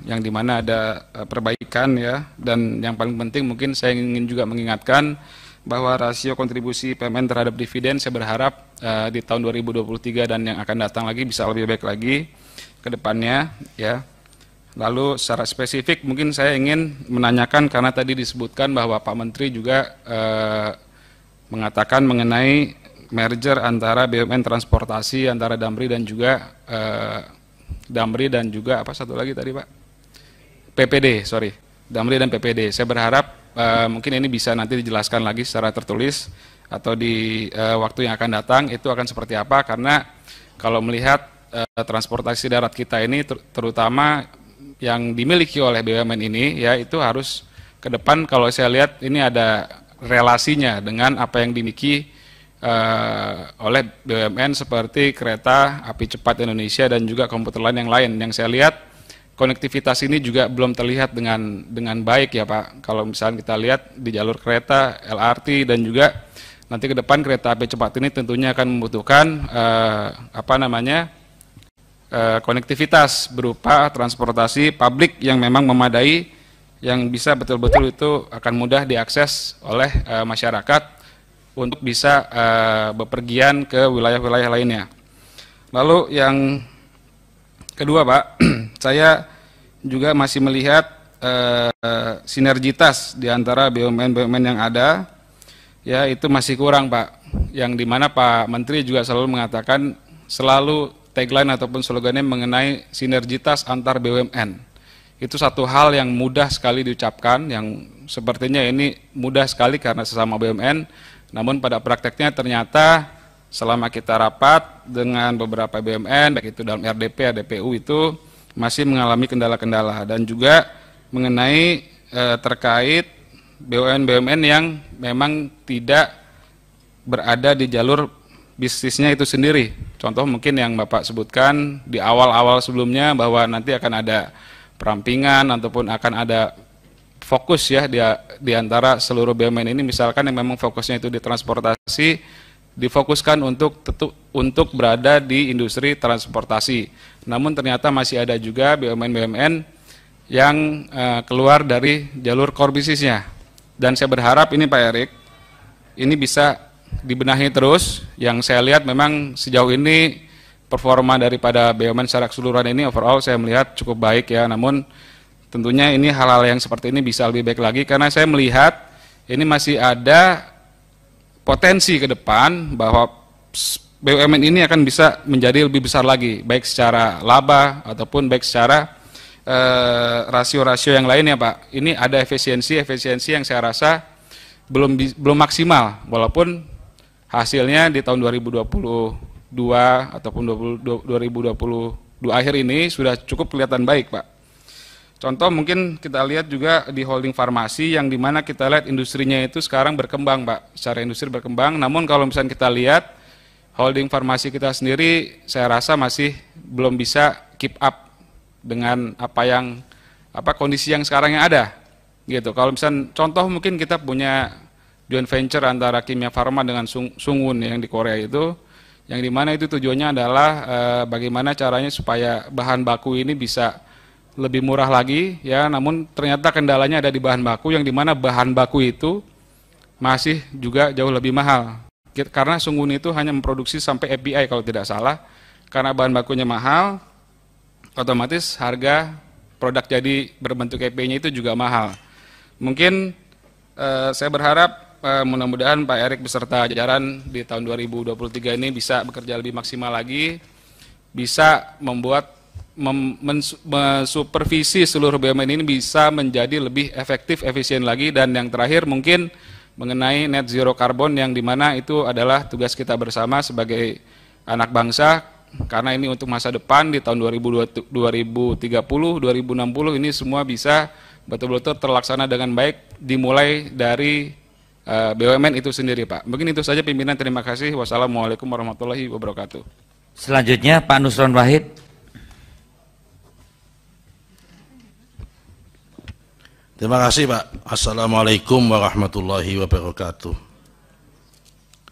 yang dimana ada perbaikan ya, dan yang paling penting mungkin saya ingin juga mengingatkan bahwa rasio kontribusi PMN terhadap dividen saya berharap di tahun 2023 dan yang akan datang lagi bisa lebih baik lagi ke depannya ya. Lalu secara spesifik mungkin saya ingin menanyakan karena tadi disebutkan bahwa Pak Menteri juga mengatakan mengenai merger antara BUMN transportasi antara Damri dan juga apa satu lagi tadi Pak? PPD, sorry. Damri dan PPD. Saya berharap mungkin ini bisa nanti dijelaskan lagi secara tertulis atau di waktu yang akan datang itu akan seperti apa, karena kalau melihat transportasi darat kita ini terutama yang dimiliki oleh BUMN ini ya, itu harus ke depan kalau saya lihat ini ada relasinya dengan apa yang dimiliki oleh BUMN seperti kereta api cepat Indonesia dan juga komuter lain yang lain. Yang saya lihat konektivitas ini juga belum terlihat dengan baik ya Pak. Kalau misalnya kita lihat di jalur kereta, LRT dan juga nanti ke depan kereta api cepat ini tentunya akan membutuhkan konektivitas berupa transportasi publik yang memang memadai, yang bisa betul-betul itu akan mudah diakses oleh masyarakat untuk bisa bepergian ke wilayah-wilayah lainnya. Lalu yang kedua Pak, saya juga masih melihat sinergitas di antara BUMN-BUMN yang ada, ya itu masih kurang Pak. Yang dimana Pak Menteri juga selalu mengatakan, selalu tagline ataupun slogannya mengenai sinergitas antar BUMN. Itu satu hal yang mudah sekali diucapkan, yang sepertinya ini mudah sekali karena sesama BUMN, namun pada prakteknya ternyata selama kita rapat dengan beberapa BUMN, baik itu dalam RDP, RDPU itu masih mengalami kendala-kendala, dan juga mengenai terkait BUMN yang memang tidak berada di jalur bisnisnya itu sendiri. Contoh mungkin yang Bapak sebutkan di awal-awal sebelumnya bahwa nanti akan ada perampingan ataupun akan ada fokus ya di antara seluruh BUMN ini, misalkan yang memang fokusnya itu di transportasi, difokuskan untuk berada di industri transportasi. Namun ternyata masih ada juga BUMN-BUMN yang keluar dari jalur core bisnisnya. Dan saya berharap ini Pak Erik, ini bisa dibenahi terus. Yang saya lihat memang sejauh ini performa daripada BUMN secara keseluruhan ini overall saya melihat cukup baik ya. Namun tentunya ini hal-hal yang seperti ini bisa lebih baik lagi, karena saya melihat ini masih ada potensi ke depan bahwa BUMN ini akan bisa menjadi lebih besar lagi, baik secara laba ataupun baik secara rasio-rasio yang lainnya Pak. Ini ada efisiensi yang saya rasa belum maksimal, walaupun hasilnya di tahun 2022 ataupun 2022 akhir ini sudah cukup kelihatan baik Pak. Contoh mungkin kita lihat juga di holding farmasi, yang dimana kita lihat industrinya itu sekarang berkembang Pak, secara industri berkembang. Namun kalau misalnya kita lihat holding farmasi kita sendiri, saya rasa masih belum bisa keep up dengan kondisi yang sekarang yang ada gitu. Kalau misalnya contoh mungkin kita punya joint venture antara Kimia Farma dengan Sungun yang di Korea itu, yang dimana itu tujuannya adalah bagaimana caranya supaya bahan baku ini bisa lebih murah lagi ya. Namun ternyata kendalanya ada di bahan baku, yang dimana bahan baku itu masih juga jauh lebih mahal, karena Sungun itu hanya memproduksi sampai API kalau tidak salah. Karena bahan bakunya mahal, otomatis harga produk jadi berbentuk API-nya itu juga mahal. Mungkin saya berharap mudah-mudahan Pak Erik beserta jajaran di tahun 2023 ini bisa bekerja lebih maksimal lagi, bisa membuat mensupervisi seluruh BUMN ini bisa menjadi lebih efektif, efisien lagi. Dan yang terakhir mungkin mengenai net zero carbon, yang dimana itu adalah tugas kita bersama sebagai anak bangsa, karena ini untuk masa depan di tahun 2030, 2060 ini semua bisa betul-betul terlaksana dengan baik, dimulai dari BUMN itu sendiri Pak. Mungkin itu saja pimpinan, terima kasih. Wassalamualaikum warahmatullahi wabarakatuh. Selanjutnya Pak Nusron Wahid. Terima kasih Pak. Assalamualaikum warahmatullahi wabarakatuh.